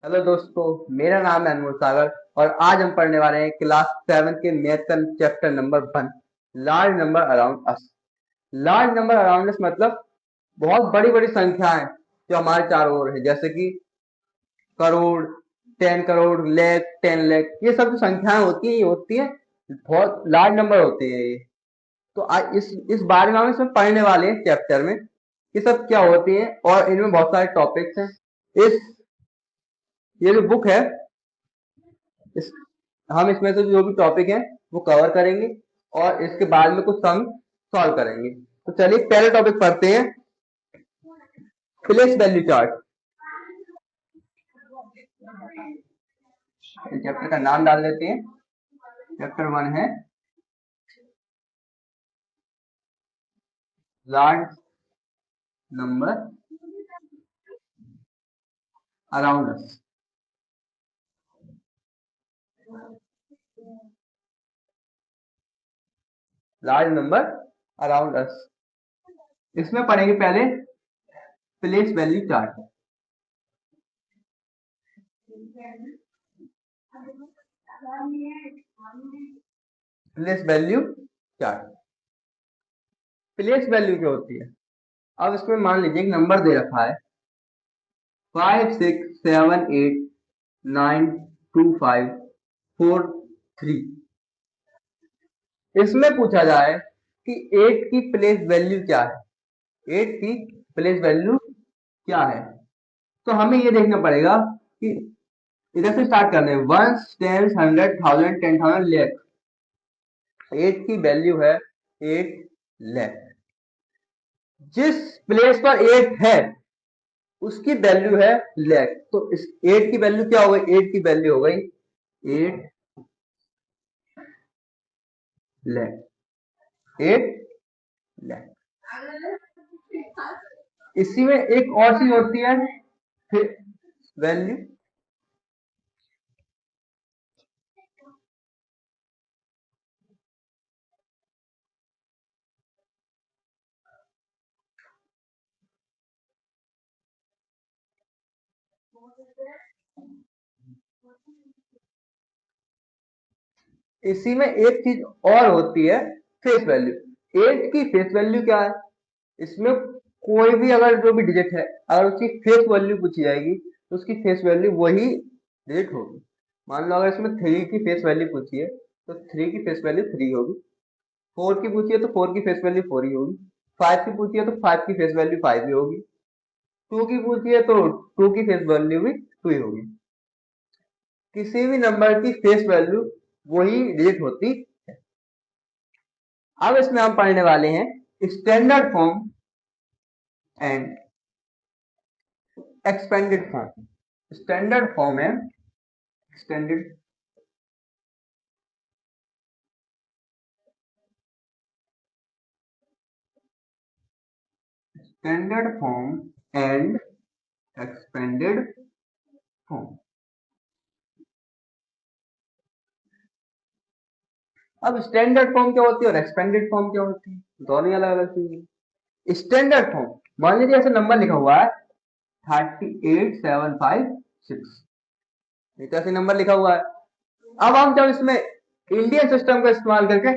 Hello दोस्तों, मेरा नाम है अनमोल सागर और आज हम पढ़ने वाले हैं क्लास 7 के मैथ का chapter number 1, large number around us. Large number around us मतलब बहुत बड़ी बड़ी संख्याएं जो हमारे चारों ओर है, जैसे कि करोड़, 10 करोड़, लाख, 10 लाख। ये सब जो संख्याएं होती है बहुत लार्ज नंबर होते हैं ये। तो आज इस बारे में हम इसमें पढ़ने वाले हैं चैप्टर में ये सब क्या होती हैं और इनमें बहुत सारे टॉपिक्स हैं। इस ये जो बुक है, इस हम इसमें से जो भी टॉपिक है वो कवर करेंगे और इसके बाद में कुछ सम सॉल्व करेंगे। तो चलिए पहले टॉपिक पढ़ते हैं, प्लेस वैल्यू चार्ट। चैप्टर का नाम डाल देते हैं। चैप्टर 1 है large number around us. Large number around us, इसमें पढ़ेंगे पहले place value chart. Place value chart, place value क्या होती है? अब इसमें मान लीजिए एक नंबर दे रखा है 56789254 3। इसमें पूछा जाए कि 8 की प्लेस वैल्यू क्या है, 8 की प्लेस वैल्यू क्या है। तो हमें ये देखना पड़ेगा कि इधर से स्टार्ट करने 1 10 100 1000 10,000 लाख। 8 की वैल्यू है 8 लाख। जिस प्लेस पर 8 है उसकी वैल्यू है लाख। तो इस 8 की वैल्यू क्या हो गई? 8 की वैल्यू हो गई 8 लाख। 8 लाख। इसी में एक और चीज होती है वैल्यू। इसी में एक चीज और होती है, फेस वैल्यू। 8 की फेस वैल्यू क्या है? इसमें कोई भी अगर जो भी डिजिट है, अगर उसकी फेस वैल्यू पूछी जाएगी तो उसकी फेस वैल्यू वही डिजिट होगी। मान लो अगर इसमें 3 की फेस वैल्यू पूछी है तो 3 की फेस वैल्यू 3 होगी। 4 की पूछी है तो 4 की फेस वैल्यू 4 ही होगी। 5 की पूछी है तो 5 की फेस वैल्यू 5 ही होगी। 2 की पूछी है तो 2 की फेस वैल्यू भी 2 ही होगी। किसी भी नंबर की फेस वैल्यू वही डिजिट होती है। अब इसमें हम पढ़ने वाले हैं standard form and expanded form. Standard form है standard standard form and expanded form. अब स्टैंडर्ड फॉर्म क्या होती है और एक्सपेंडेड फॉर्म क्या होती है, दोनों अलग अलग चीज है। स्टैंडर्ड फॉर्म, मान लीजिए ऐसा नंबर लिखा हुआ है 38756, एक ऐसे नंबर लिखा हुआ है। अब हम जब इसमें इंडियन सिस्टम का इस्तेमाल करके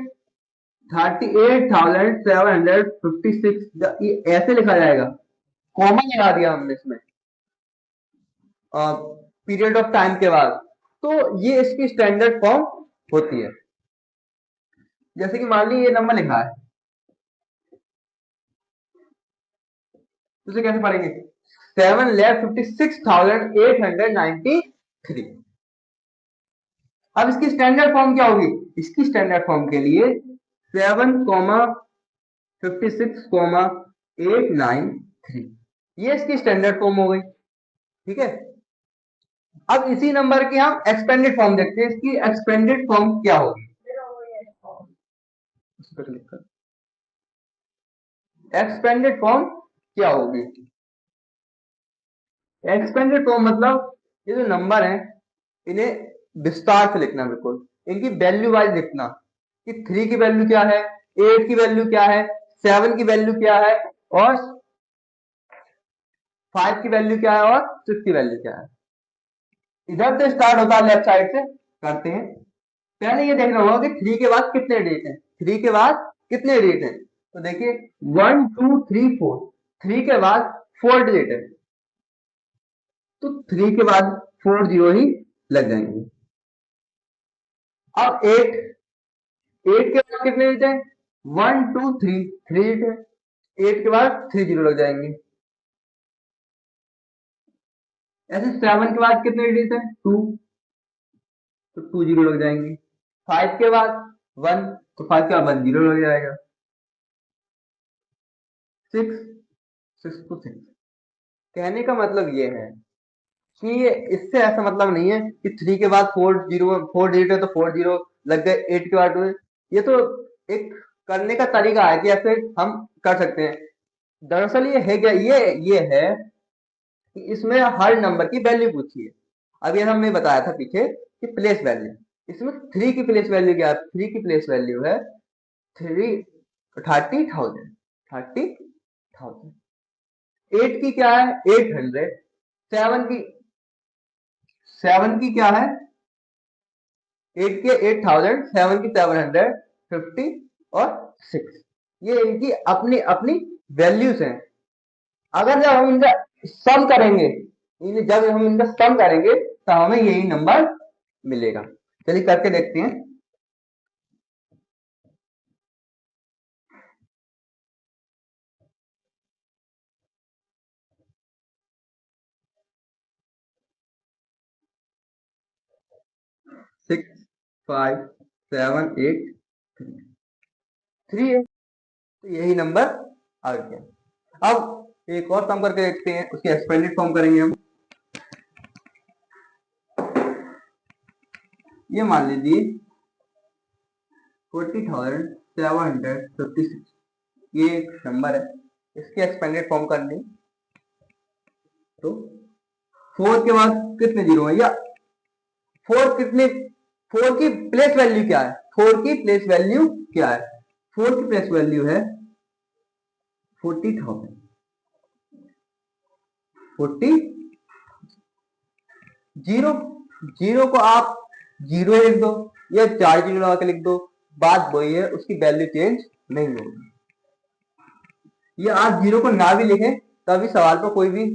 38,756 ये ऐसे लिखा जाएगा, कॉमन लगा दिया हमने इसमें पीरियड ऑफ टाइम के बाद, तो ये इसकी स्टैंडर्ड फॉर्म होती है। जैसे कि मान लीजिए ये नंबर लिखा है, तो इसे कैसे पढ़ेंगे? 7,56,893। अब इसकी स्टैंडर्ड फॉर्म क्या होगी? इसकी स्टैंडर्ड फॉर्म के लिए 7,56,893, ये इसकी स्टैंडर्ड फॉर्म हो गई। ठीक है। अब इसी नंबर की हम एक्सपेंडेड फॉर्म देखते हैं, इसकी एक्सपेंडेड फॉर्म क्या होगी। एक्सपेंडेड फॉर्म क्या होगी? एक्सपेंडेड फॉर्म मतलब ये जो नंबर है इन्हें विस्तार से लिखना, बिल्कुल इनकी वैल्यू वाइज लिखना कि 3 की वैल्यू क्या है, 8 की वैल्यू क्या है, 7 की वैल्यू क्या है और 5 की वैल्यू क्या है और 6 की वैल्यू क्या है। इधर से स्टार्ट होता है, लेफ्ट साइड से करते हैं। पहले ये देखना होगा कि 3 के बाद कितने डिजिट हैं, 3 के बाद कितने डिजिट हैं। तो देखिए 1 2 3 4, 3 के बाद 4 डिजिट है, तो 3 के बाद 4 जीरो ही लग जाएंगे। अब 8, 8 के बाद कितने डिजिट है, 1 2 3, 3 डिजिट है, 8 के बाद 3 जीरो लग जाएंगे। ऐसे 7 के बाद कितने डिजिट है, 2, तो 2 जीरो लग जाएंगे। 5 के बाद 1, तो 5 के बाद 1 जीरो लग जाएगा। 6, 6 to 6। कहने का मतलब ये है कि इससे ऐसा मतलब नहीं है कि 3 के बाद 4 जीरो, 4 डिजिट है तो 4 जीरो लग गए, 8 के बाद 2। ये तो एक करने का तरीका है कि ऐसे हम कर सकते हैं। दरअसल ये है क्या, ये है कि इसमें हर नंबर की वैल्यू पूछी है। अब ये हमने बताया था पीछे कि प्लेस वैल्यू, इसमें 3 की प्लेस वैल्यू क्या है, 3 की प्लेस वैल्यू है 30,000, 30,000। 8 की क्या है, 800। 7 की, 7 की क्या है, 8 के 8000, 7 की 750 और 6। ये इनकी अपनी अपनी वैल्यूज हैं। अगर जब हम इनका सम करेंगे, जब हम इनका सम करेंगे तो हमें यही नंबर मिलेगा। चलिए करके देखते हैं। 6 5 7 8 3 है, तो यही नंबर आ गया। अब एक और सम करके देखते हैं, उसकी एक्सपेंडेड फॉर्म करेंगे हम। ये मान लीजिए 40,756, ये एक नंबर है, इसकी एक्सपेंडेड फॉर्म करनी। तो 4 के बाद कितने जीरो है, या 4 कितने, 4 की प्लेस वैल्यू क्या है, 4 की प्लेस वैल्यू क्या है, 4 की प्लेस वैल्यू है 40,000, 40। जीरो, जीरो को आप जीरो लिख दो या 4 जीरो लगा के लिख दो, बात वही है, उसकी वैल्यू चेंज नहीं होगी। ये आप जीरो को ना भी लिखें तभी सवाल पर कोई भी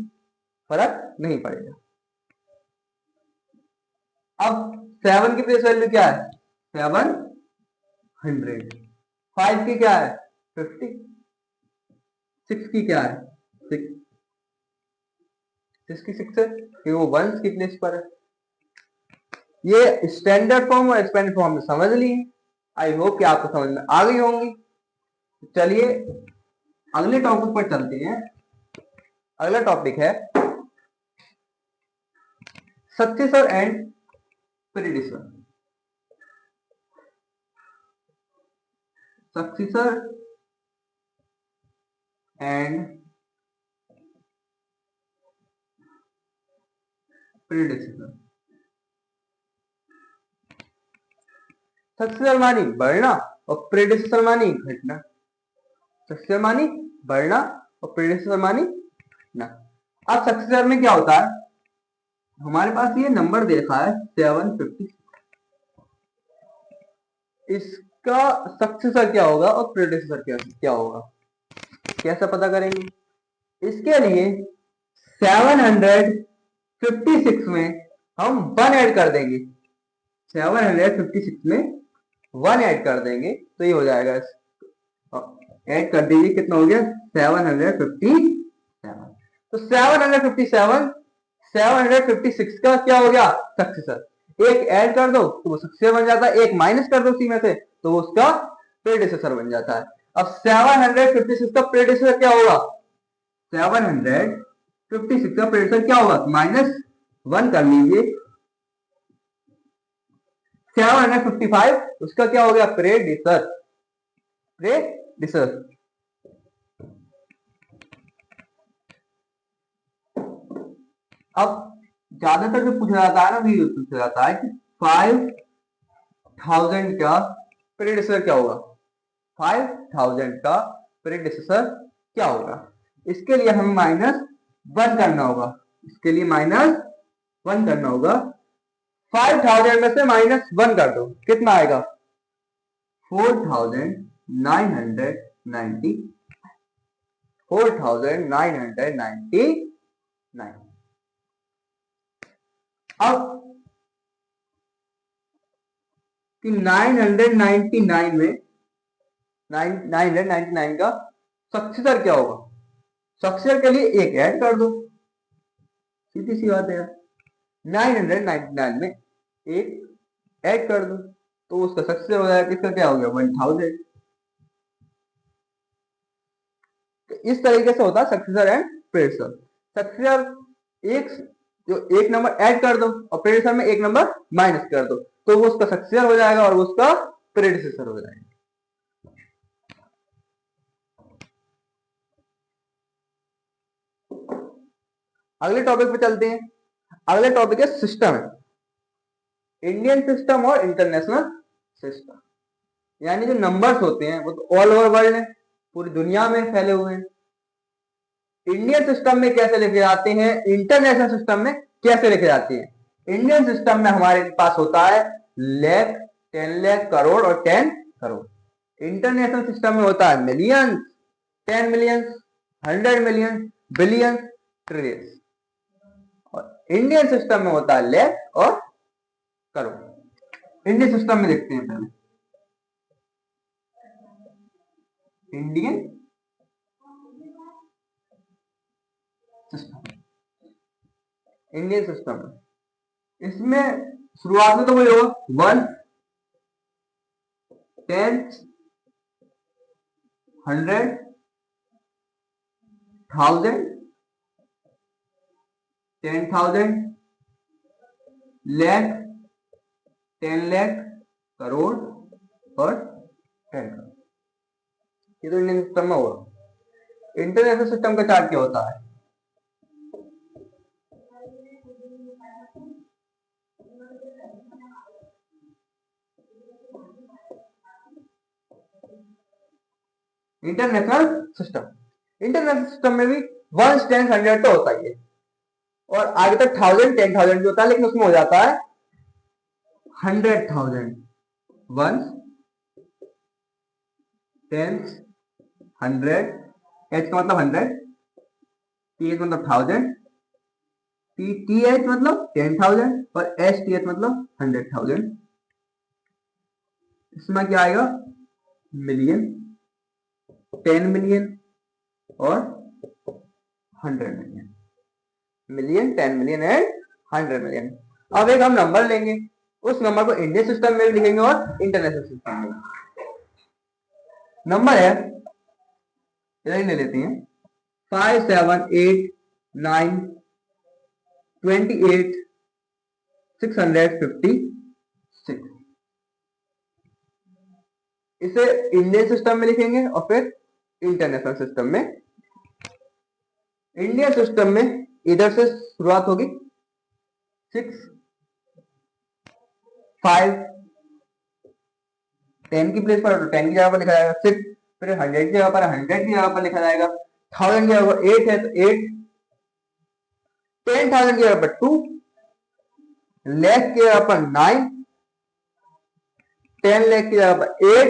फर्क नहीं पड़ेगा। अब 7 की प्लेस वैल्यू क्या है, 700। 5 की क्या है, 50। 6 की क्या है, 6। 6 की 6 है कि वो 1 की प्लेस पर है। ये स्टैंडर्ड फॉर्म और एक्सपेंडेड फॉर्म में समझ ली। आई होप कि आपको समझ में आ गई होंगी। चलिए अगले टॉपिक पर चलते हैं। अगला टॉपिक है successor and predecessor. Successor and predecessor. Successor मानी बढ़ना और प्रीडिसेसर मानी घटना। सक्सेसर मानी बढ़ना और प्रीडिसेसर मानी घटना। अब सक्सेसर में क्या होता है, हमारे पास ये नंबर देखा है 750, इसका सक्सेसर क्या होगा और प्रीडिसेसर क्या होगा, कैसे पता करेंगे। इसके लिए 756 में हम 1 ऐड कर देंगे, 756 में 1 ऐड कर देंगे तो ये हो जाएगा, ऐड कर दीजिए, कितना हो गया 757। तो 757 756 का क्या हो गया, सक्सेसर। एक ऐड कर दो तो वो सक्सेसर बन जाता है, एक माइनस कर दो उसी में से तो वो उसका प्रेडिसेसर बन जाता है। अब 756 का प्रेडिसेसर क्या होगा, 756 का प्रेडिसेसर क्या होगा, -1 कर लीजिए। 755 उसका क्या हो गया, प्रेडिसेसर। प्रेडिसेसर अब ज्यादातर जो पूछा जाता है ना, भी पूछा जाता है कि 5000 का प्रेडिसेसर क्या होगा, 5000 का प्रेडिसेसर क्या होगा। इसके लिए हमें -1 करना होगा, इसके लिए -1 करना होगा। 5000 में से -1 कर दो, कितना आएगा? 4999, 4999। अब कि 999 में 999 का सक्सेसर क्या होगा? सक्सेसर के लिए एक ऐड कर दो, सीधी सी बात है यार। 999 में एक ऐड कर दो तो उसका सक्सेसर हो जाएगा, किसका क्या हो गया? 1000। तो इस तरीके से होता है सक्सेसर एंड प्रेडिक्शन। सक्सेसर एक जो एक नंबर ऐड कर दो और प्रेडिक्शन में एक नंबर माइनस कर दो तो वो उसका सक्सेसर हो जाएगा और वो उसका प्रेडिसेसर हो जाएगा। अगले टॉपिक पे चलते हैं। अगले टॉपिक है सिस्टम है, इंडियन सिस्टम और इंटरनेशनल सिस्टम। यानी जो नंबर्स होते हैं वो तो ऑल ओवर वर्ल्ड है, पूरी दुनिया में फैले हुए हैं। इंडियन सिस्टम में कैसे लिखे जाते हैं, इंटरनेशनल सिस्टम में कैसे लिखे जाते हैं? इंडियन सिस्टम में हमारे पास होता है लाख, 10 लाख, करोड़ और 10 करोड़। इंटरनेशनल सिस्टम में होता है millions, 10 million, 100 million, billion, trillion. और इंडियन सिस्टम में होता है लाख और करोड़। इंडियन सिस्टम में देखते हैं पहले इंडियन सिस्टम। इंडियन सिस्टम में इसमें शुरुआत में तो वही होगा 1, 10, 100, 1000, 10,000, लाख, 10 लाख, करोड़ और 10 करोड़। ये तो इंडियन सिस्टम में होगा। इंटरनेशनल सिस्टम का चार्ट क्या होता है? इंटरनेशनल सिस्टम में भी 1, 10, 100 तो होता ही है और आगे तक 1000, 10,000 भी होता है, लेकिन उसमें हो जाता है 100,000, 1, 10, 100, एच का मतलब 100, टी एच मतलब 1000, टी एच मतलब 10,000 और एच टी एच मतलब 100,000। इसमें क्या आएगा? मिलियन, 10 मिलियन और 100 million. Million, 10 million and 100 million. अब एक हम नंबर लेंगे, उस नंबर को इंडियन सिस्टम में भी लिखेंगे और इंटरनेशनल सिस्टम में। नंबर है, इधर ले लेते हैं 5, 7, 8, 9, 28, 656। इसे इंडियन सिस्टम में लिखेंगे और फिर इंटरनेशनल सिस्टम में। इंडियन सिस्टम में इधर से शुरुआत होगी 6, 5, 10 की प्लेस पर 10 की जगह पर लिखा जाएगा 6, फिर 100 की जगह पर 100 की जगह पर लिखा जाएगा, 1000 की जगह पर 8 है तो 8, 10,000 की जगह पर 2, लाख की जगह पर 9, 10 लाख की जगह पर 8,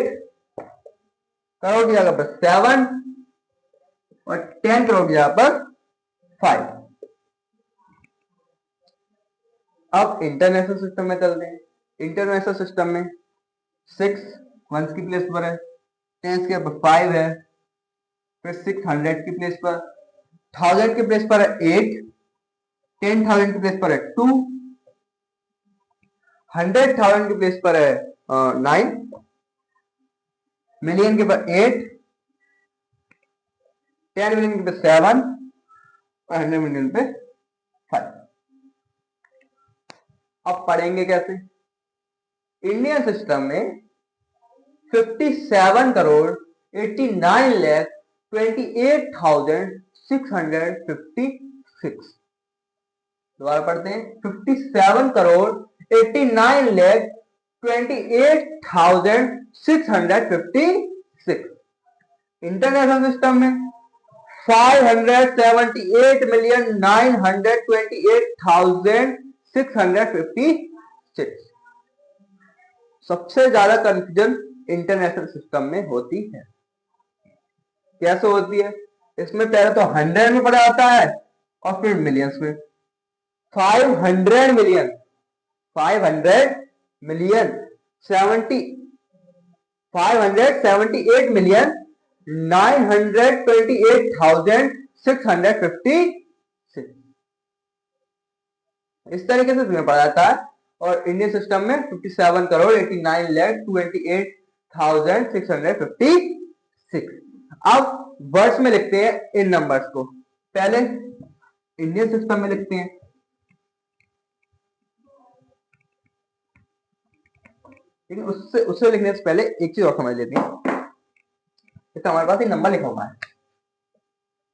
करोड़ की जगह पर 7 और 10 करोड़ की जगह पर 5। अब इंटरनेशनल सिस्टम में चलते हैं। इंटरनेशनल सिस्टम में 6 वंस की प्लेस पर है, 10 के ऊपर 5 है, फिर 600 की प्लेस पर, 1000 की प्लेस पर है 8, 10,000 की प्लेस पर है 2, 100,000 की प्लेस पर है 9, मिलियन के पर 8, 10 मिलियन के पर 7 और 100 मिलियन पे 5। अब पढ़ेंगे कैसे? इंडियन सिस्टम में 57 करोड़ 89 लाख 28,656। दोबारा पढ़ते हैं 57 करोड़ 89 लाख 28,656। इंटरनेशनल सिस्टम में 578,928,656। सबसे ज्यादा कंफ्यूजन इंटरनेशनल सिस्टम में होती है। कैसे होती है? इसमें पहले तो 100 में पढ़ा जाता है और फिर मिलियंस में। 500 मिलियन, 500 मिलियन 578 मिलियन 928,656। इस तरीके से तुम्हें पढ़ा जाता है। और इंडियन सिस्टम में 57,89,28,656। अब वर्ड्स में लिखते हैं इन नंबर्स को। पहले इंडियन सिस्टम में लिखते हैं। लेकिन उससे लिखने से पहले एक चीज और समझ लेते हैं। तो हमारे पास एक नंबर लिखा हुआ है,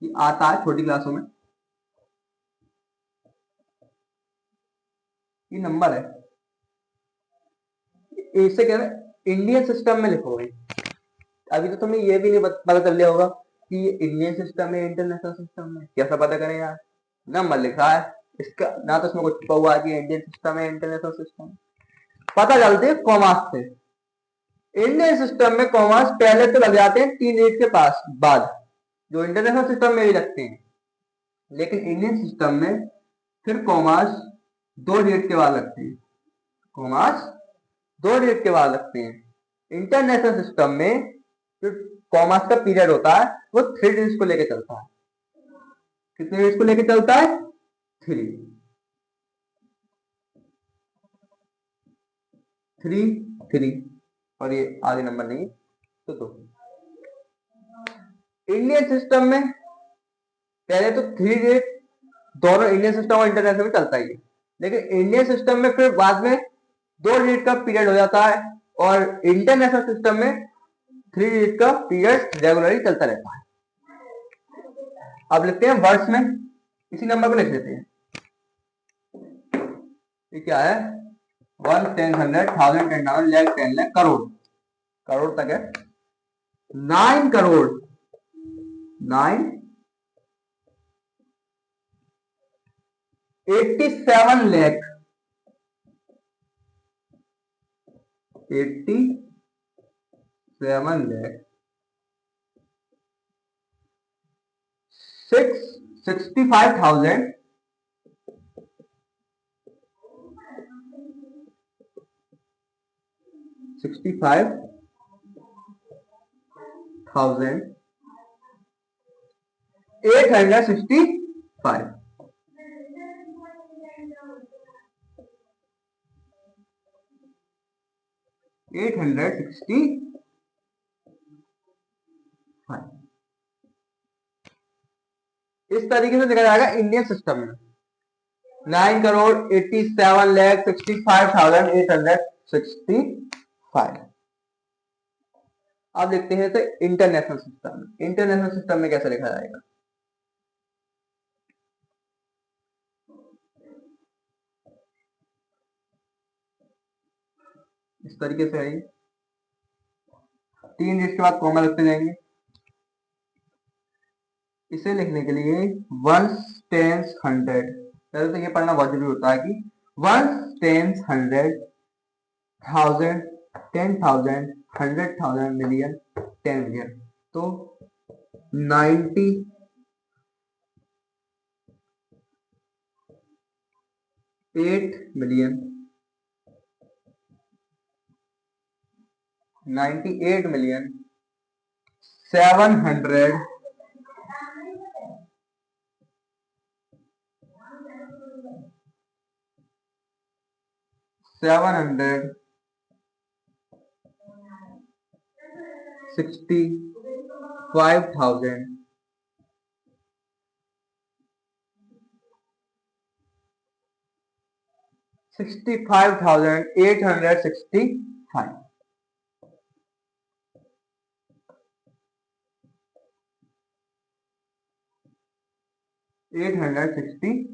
ये आता है छोटी क्लासों में। ये नंबर है, इससे क्या है, इंडियन सिस्टम में लिखोगे। अभी तो तुम्हें ये भी नहीं पता चल लिया होगा कि ये इंडियन सिस्टम है इंटरनेशनल सिस्टम है। कैसा पता करें यार? नंबर लिखा है, इसका ना तो इसमें कुछ छुपा हुआ है कि इंडियन सिस्टम है इंटरनेशनल सिस्टम है। पता चलती है कॉमर्स से। इंडियन सिस्टम में कॉमर्स पहले तो लग जाते हैं 3 डिजिट के पास बाद, जो इंटरनेशनल सिस्टम में भी लगते हैं। लेकिन इंडियन सिस्टम में फिर कॉमर्स 2 डिजिट के बाद लगते हैं। कॉमर्स 2 डिजिट के बाद लगते हैं। इंटरनेशनल सिस्टम में जो कॉमर्स का पीरियड होता है वो 3 डिजिट को लेकर चलता है। कितने डिजिट को लेकर चलता है? 3 3 और ये आगे नंबर नहीं तो 2। इंडियन सिस्टम में पहले तो 3 डिजिट दोनों इंडियन सिस्टम और इंटरनेशनल में चलता ही है। लेकिन इंडियन सिस्टम में फिर बाद में 2 डिजिट का पीरियड हो जाता है और इंटरनेशनल सिस्टम में 3 डिजिट का पीरियड रेगुलरली चलता रहता है। अब लिखते हैं वर्ड्स में, इसी नंबर को लिख देते हैं। ये क्या है? 1, 10, 100, 1000, 10,000, lakh, 10 लाख, करोड़। करोड़ तक है। 9 करोड़ 9 87 लाख 87 लाख 65,000 865 865। इस तरीके से देखा जाएगा इंडियन सिस्टम में 9 करोड़ 87,65,865। अब देखते हैं तो इंटरनेशनल सिस्टम में। इंटरनेशनल सिस्टम में कैसे लिखा जाएगा? इस तरीके से है, 3 डिजिट के बाद कॉमा लगते जाएंगे। इसे लिखने के लिए 1s, 10s, 100, पहले तो ये पढ़ना बहुत जरूरी होता है कि 1s, 10s, 100, 1000, 10,000, 100,000, मिलियन, 10 मिलियन। तो 98 मिलियन 98 मिलियन 700 765,000 65,865 860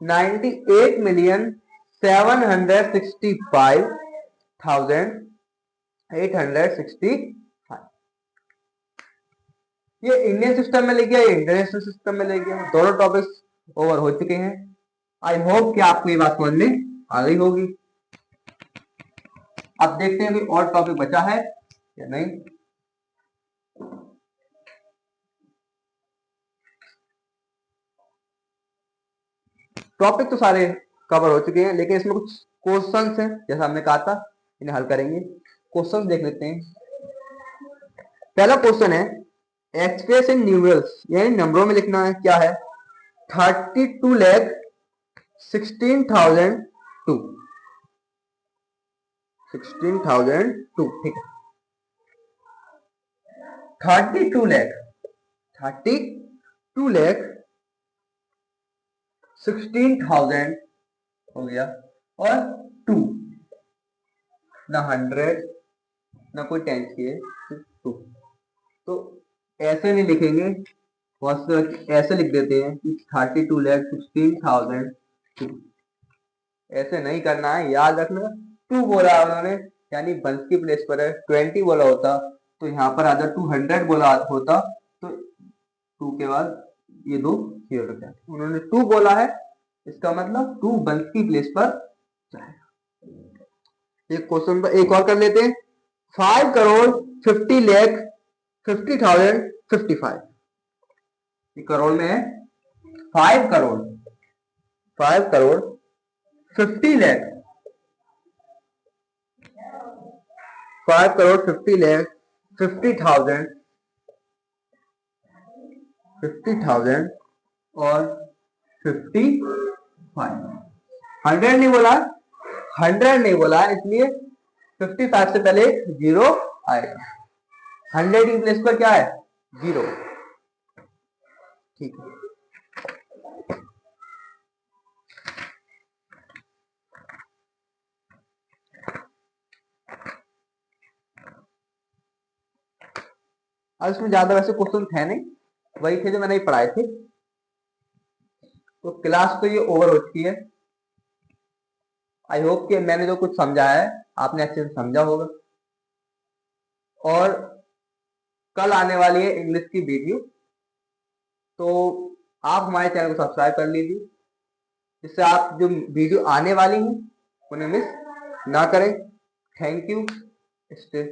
98,765,865। ये इंडियन सिस्टम में ले गया, ये इंटरनेशनल सिस्टम में ले गया, दोनों टॉपिक्स ओवर हो चुके हैं। आई होप कि आपको ये बात समझ में आ गई होगी। अब देखते हैं कोई और टॉपिक बचा है या नहीं। टॉपिक तो सारे कवर हो चुके हैं, लेकिन इसमें कुछ क्वेश्चंस हैं, जैसा हमने कहा था, इन्हें हल करेंगे। क्वेश्चंस देख लेते हैं। पहला क्वेश्चन है एक्सप्रेस इन न्यूमरल्स, यानी नंबरों में लिखना है। क्या है? 32,16,002 16,002, ठीक है। 32 लाख 16,000 हो गया, और 2 ना 100 ना कोई टेंस की है, 2। तो ऐसे नहीं लिखेंगे, बहुत से ऐसे लिख देते हैं कि 32,16,002। ऐसे नहीं करना है, याद रखना। 2 बोला उन्होंने, यानी वंस की प्लेस पर है। 20 बोला होता तो यहाँ पर अगर 200 बोला होता तो 2 के बाद ये 2 जीरो लग जाते। उन्होंने 2 बोला है, इसका मतलब 2 वंस की प्लेस पर जाएगा। एक क्वेश्चन पर एक और कर लेते हैं। 5,50,50,55, ये करोड़ में है। 5 करोड़ 50 लाख 5 करोड़ 50 लाख 50,000 और 55। 100 नहीं बोला, 100 नहीं बोला, इसलिए 55 से पहले एक जीरो आएगा। 100 की प्लेस पर क्या है? जीरो, ठीक है। अब इसमें ज्यादा वैसे क्वेश्चन थे नहीं, वही थे जो मैंने पढ़ाए थे। तो क्लास तो ये ओवर हो चुकी है। आई होप कि मैंने जो कुछ समझाया है आपने अच्छे से समझा होगा। और कल आने वाली है इंग्लिश की वीडियो, तो आप हमारे चैनल को सब्सक्राइब कर लीजिए, जिससे आप जो वीडियो आने वाली हैं उन्हें मिस ना करें। Thank you. स्टे